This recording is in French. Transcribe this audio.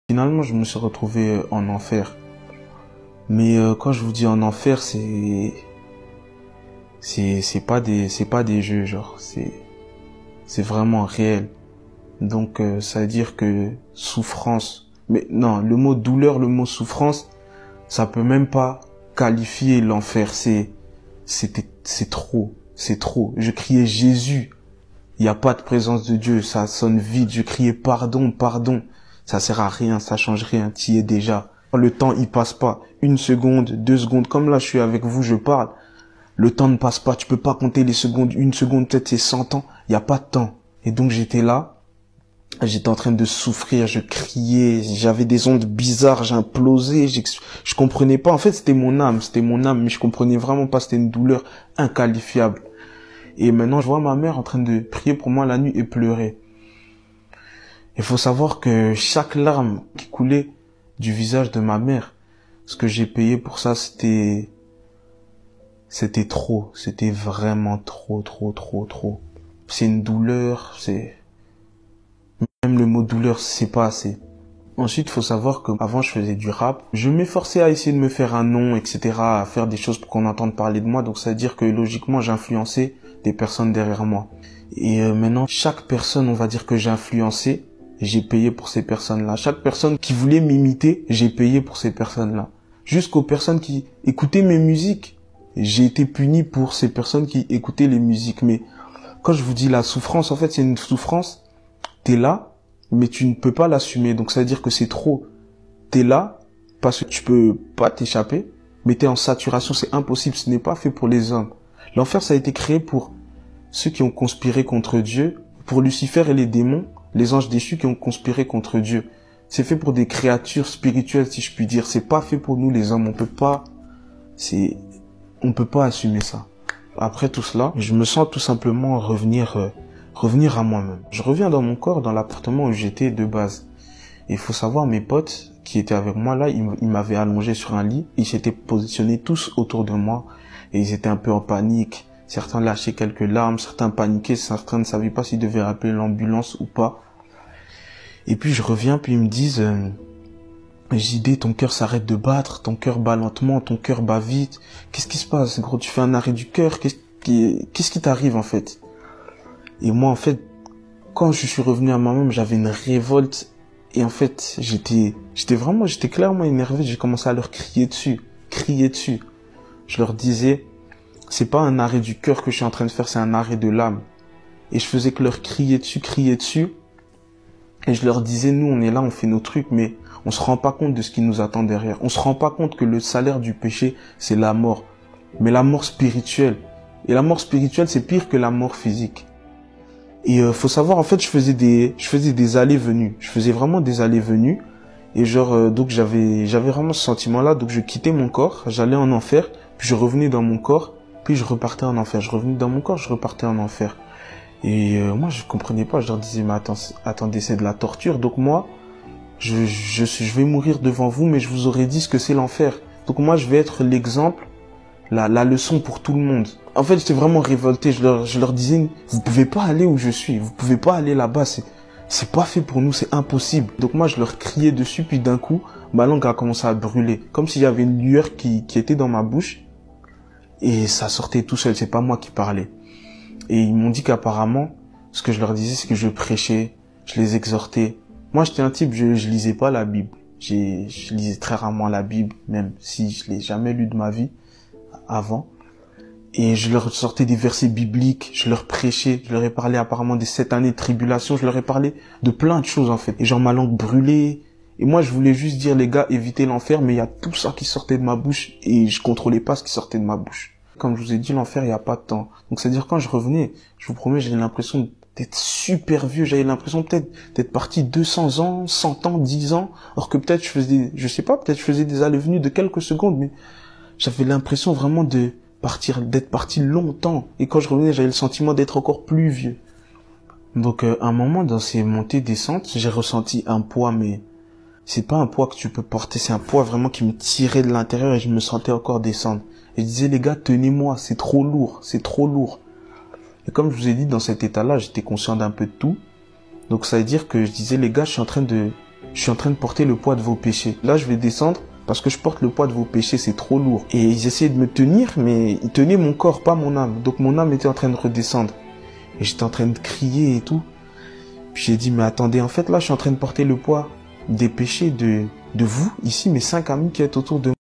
Finalement, je me suis retrouvé en enfer. Mais quand je vous dis en enfer, c'est pas des jeux, genre c'est vraiment réel. Donc ça veut dire que souffrance. Mais non, le mot douleur, le mot souffrance, ça peut même pas qualifier l'enfer. C'est trop, c'est trop. Je criais Jésus. Il n'y a pas de présence de Dieu, ça sonne vide. Je criais pardon, pardon. Ça sert à rien, ça change rien, t'y es déjà. Le temps, il passe pas. 1 seconde, 2 secondes, comme là, je suis avec vous, je parle. Le temps ne passe pas, tu peux pas compter les secondes. 1 seconde, peut-être c'est 100 ans. Il n'y a pas de temps. Et donc, j'étais là. J'étais en train de souffrir, je criais, j'avais des ondes bizarres, j'implosais, je comprenais pas. En fait, c'était mon âme, mais je comprenais vraiment pas, c'était une douleur inqualifiable. Et maintenant, je vois ma mère en train de prier pour moi la nuit et pleurer. Il faut savoir que chaque larme qui coulait du visage de ma mère, ce que j'ai payé pour ça, c'était trop. C'était vraiment trop. C'est une douleur, même le mot douleur, c'est pas assez. Ensuite, il faut savoir que avant je faisais du rap. Je m'efforçais à essayer de me faire un nom, etc., à faire des choses pour qu'on entende parler de moi. Donc, ça veut dire que logiquement, j'influençais des personnes derrière moi. Et maintenant, chaque personne, on va dire que j'ai influencé, j'ai payé pour ces personnes-là. Chaque personne qui voulait m'imiter, j'ai payé pour ces personnes-là. Jusqu'aux personnes qui écoutaient mes musiques, j'ai été puni pour ces personnes qui écoutaient les musiques. Mais quand je vous dis la souffrance, en fait, c'est une souffrance. T'es là, mais tu ne peux pas l'assumer. Donc ça veut dire que c'est trop. T'es là, parce que tu peux pas t'échapper, mais t'es en saturation, c'est impossible. Ce n'est pas fait pour les hommes. L'enfer, ça a été créé pour ceux qui ont conspiré contre Dieu, pour Lucifer et les démons, les anges déchus qui ont conspiré contre Dieu. C'est fait pour des créatures spirituelles, si je puis dire. C'est pas fait pour nous, les hommes. On peut pas assumer ça. Après tout cela, je me sens tout simplement revenir à moi-même. Je reviens dans mon corps, dans l'appartement où j'étais de base. Et il faut savoir, mes potes qui étaient avec moi là, ils m'avaient allongé sur un lit. Ils s'étaient positionnés tous autour de moi. Et ils étaient un peu en panique. Certains lâchaient quelques larmes, certains paniquaient, certains ne savaient pas s'ils devaient appeler l'ambulance ou pas. Et puis je reviens, puis ils me disent JD, ton cœur s'arrête de battre, ton cœur bat lentement, ton cœur bat vite. Qu'est-ce qui se passe, gros? Tu fais un arrêt du cœur? Qu'est-ce qui t'arrive en fait? Et moi en fait, quand je suis revenu à moi-même, j'avais une révolte. Et en fait, j'étais clairement énervé. J'ai commencé à leur crier dessus. Je leur disais, c'est pas un arrêt du cœur que je suis en train de faire, c'est un arrêt de l'âme. Et je faisais que leur crier dessus. Et je leur disais, nous, on est là, on fait nos trucs, mais on se rend pas compte de ce qui nous attend derrière. On se rend pas compte que le salaire du péché, c'est la mort. Mais la mort spirituelle. Et la mort spirituelle, c'est pire que la mort physique. Et faut savoir, en fait, je faisais des allées-venues. Je faisais vraiment des allées-venues. Et donc j'avais vraiment ce sentiment-là. Donc je quittais mon corps, j'allais en enfer, puis je revenais dans mon corps, puis je repartais en enfer. Je revenais dans mon corps, je repartais en enfer. Et moi, je comprenais pas. Je leur disais, mais attendez, c'est de la torture. Donc moi, je vais mourir devant vous, mais je vous aurais dit ce que c'est l'enfer. Donc moi, je vais être l'exemple, la leçon pour tout le monde. En fait, j'étais vraiment révolté. Je leur disais, vous pouvez pas aller où je suis. Vous pouvez pas aller là-bas. C'est pas fait pour nous. C'est impossible. Donc moi, je leur criais dessus. Puis d'un coup, ma langue a commencé à brûler. Comme s'il y avait une lueur qui était dans ma bouche. Et ça sortait tout seul. C'est pas moi qui parlais. Et ils m'ont dit qu'apparemment, ce que je leur disais, c'est que je prêchais, je les exhortais. Moi, j'étais un type, je lisais pas la Bible. Je lisais très rarement la Bible, même si je l'ai jamais lu de ma vie avant. Et je leur sortais des versets bibliques, je leur prêchais, je leur ai parlé apparemment des 7 années de tribulation, je leur ai parlé de plein de choses en fait. Et genre ma langue brûlait. Et moi, je voulais juste dire, les gars, évitez l'enfer, mais il y a tout ça qui sortait de ma bouche et je contrôlais pas ce qui sortait de ma bouche. Comme je vous ai dit, l'enfer, il n'y a pas de temps. Donc, c'est-à-dire, quand je revenais, je vous promets, j'avais l'impression d'être super vieux. J'avais l'impression peut-être d'être parti 200 ans, 100 ans, 10 ans. Alors que peut-être je faisais des allées-venues de quelques secondes, mais j'avais l'impression vraiment d'être parti longtemps. Et quand je revenais, j'avais le sentiment d'être encore plus vieux. Donc, à un moment, dans ces montées-descentes, j'ai ressenti un poids, mais c'est pas un poids que tu peux porter. C'est un poids vraiment qui me tirait de l'intérieur et je me sentais encore descendre. Et je disais, les gars, tenez-moi, c'est trop lourd. Et comme je vous ai dit, dans cet état-là, j'étais conscient d'un peu de tout. Donc ça veut dire que je disais, les gars, je suis en train je suis en train de porter le poids de vos péchés. Là, je vais descendre parce que je porte le poids de vos péchés, c'est trop lourd. Et ils essayaient de me tenir, mais ils tenaient mon corps, pas mon âme. Donc mon âme était en train de redescendre. Et j'étais en train de crier et tout. Puis j'ai dit, mais attendez, en fait, là, je suis en train de porter le poids des péchés de vous, ici, mes 5 amis qui êtes autour de moi.